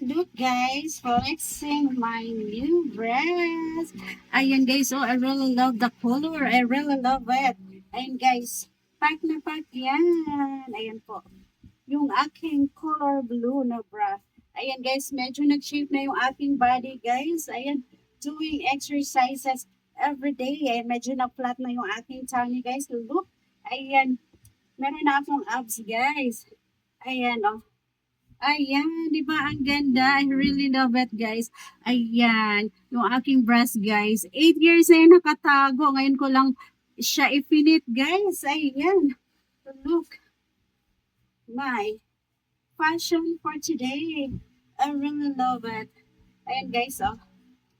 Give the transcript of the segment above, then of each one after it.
Look guys, flexing my new dress. Ayan guys, oh I really love the color. I really love it. Ayan guys, pack na pack yan. Ayan po. Yung aking color blue na bra. Ayan guys, medyo nag-shape na yung aking body guys. Ayan, doing exercises every day. Ayan, medyo na-flat na yung aking tummy guys. Look, ayan, meron na akong abs guys. Ayan, oh. Ayan, di ba ang ganda? I really love it, guys. Ayan, yung aking breast, guys. 8 years na yun nakatago. Ngayon ko lang siya ifinit, guys. Ayan. Look, my fashion for today. I really love it. Ayan, guys, oh.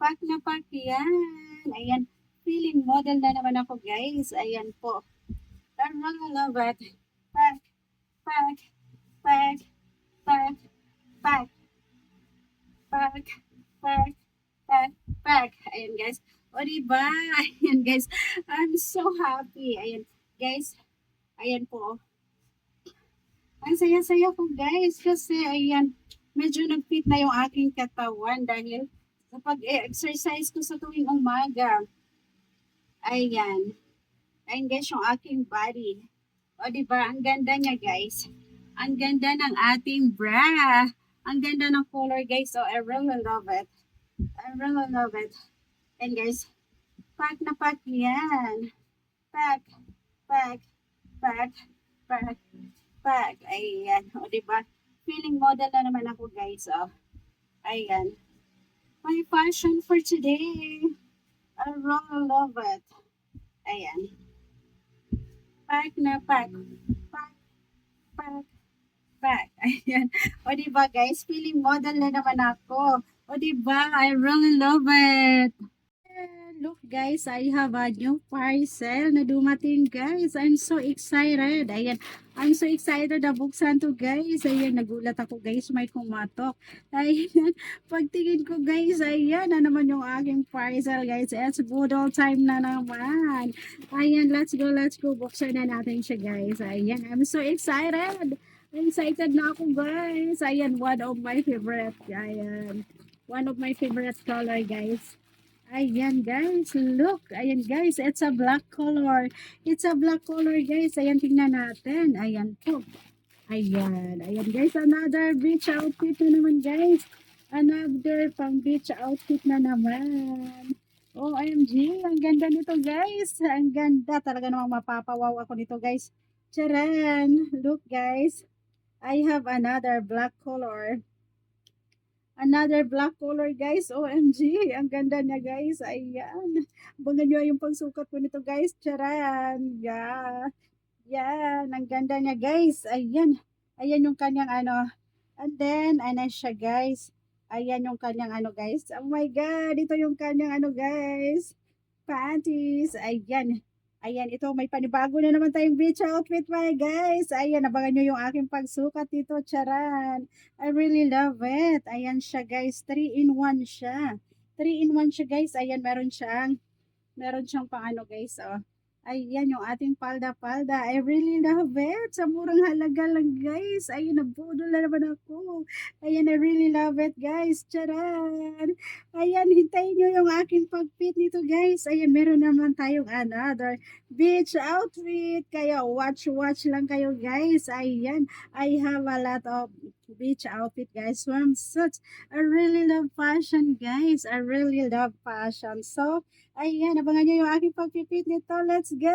Pack na pack yan. Ayan, feeling model na naman ako, guys. Ayan po. I really love it. Pack, pack, pack, pack, pack. Pack, pack, pack, pack. Ayan guys. O diba? Ayan guys. I'm so happy. Ayan guys. Ayan po. Ang saya-saya ko guys. Kasi ayan. Medyo nag-fit na yung aking katawan. Dahil sa pag-exercise ko sa tuwing umaga. Ayan. Ayan guys yung aking body. O diba? Ang ganda niya guys. Ang ganda ng ating bra. Ang ganda ng color guys. So I really love it. I really love it. And guys, pack na pack yan. Pack, pack, pack, pack, pack. Ayan. O, diba? Feeling model na naman ako, guys. Oh. Ayan. My fashion for today. I really love it. Ayan. Pack na pack. Pack, pack, pack. Ayan. O, diba, guys? Feeling model na naman ako. O, diba? I really love it. Look guys, I have a new parcel na dumating guys. I'm so excited. Ayan, I'm so excited na buksan to guys. Ayan, nagulat ako guys, may kumatok. Ayan, pagtingin ko guys, ayan na naman yung aking parcel guys. It's good old time na naman. Ayan, let's go. Buksan na natin siya guys. Ayan, I'm so excited. Excited na ako guys. Ayan, one of my favorite. Ayan, one of my favorite color guys. Ayan guys, look. Ayan guys, it's a black color. It's a black color guys. Ayan, tingnan natin. Ayan po. Ayan guys, another beach outfit na naman guys. Another pang beach outfit na naman. OMG, ang ganda nito guys. Ang ganda. Talaga namang mapapawaw ako nito guys. Charan! Look guys, I have another black color. Another black color guys. OMG. Ang ganda niya guys. Ayan. Abangan nyo yung pagsukat ko nito guys. Charan. Yeah. Yan. Ang ganda niya guys. Ayan. Ayan yung kanyang ano. And then, ano siya guys. Ayan yung kanyang ano guys. Oh my God. Ito yung kanyang ano guys. Panties. Ayan. Ayan, ito may panibago na naman tayong beach outfit mga guys. Ayan, abangan nyo yung aking pagsukat dito. Charan. I really love it. Ayan siya guys. 3-in-1 siya. 3-in-1 siya guys. Ayan, meron siyang pang ano guys. Oh. Ayan, yung ating palda-palda. I really love it. Sa murang halaga lang guys. Ayan, nabudol na naman ako. Ayan, I really love it guys. Charan. Ayan, hintayin nyo yung aking pag-fit nito guys. Ayan, meron naman tayong another beach outfit. Kaya watch lang kayo guys. Ayan, I have a lot of beach outfit guys. Swimsuits. I really love fashion guys. I really love fashion. So, ayan, abangan nyo yung aking pag-fit nito. Let's go!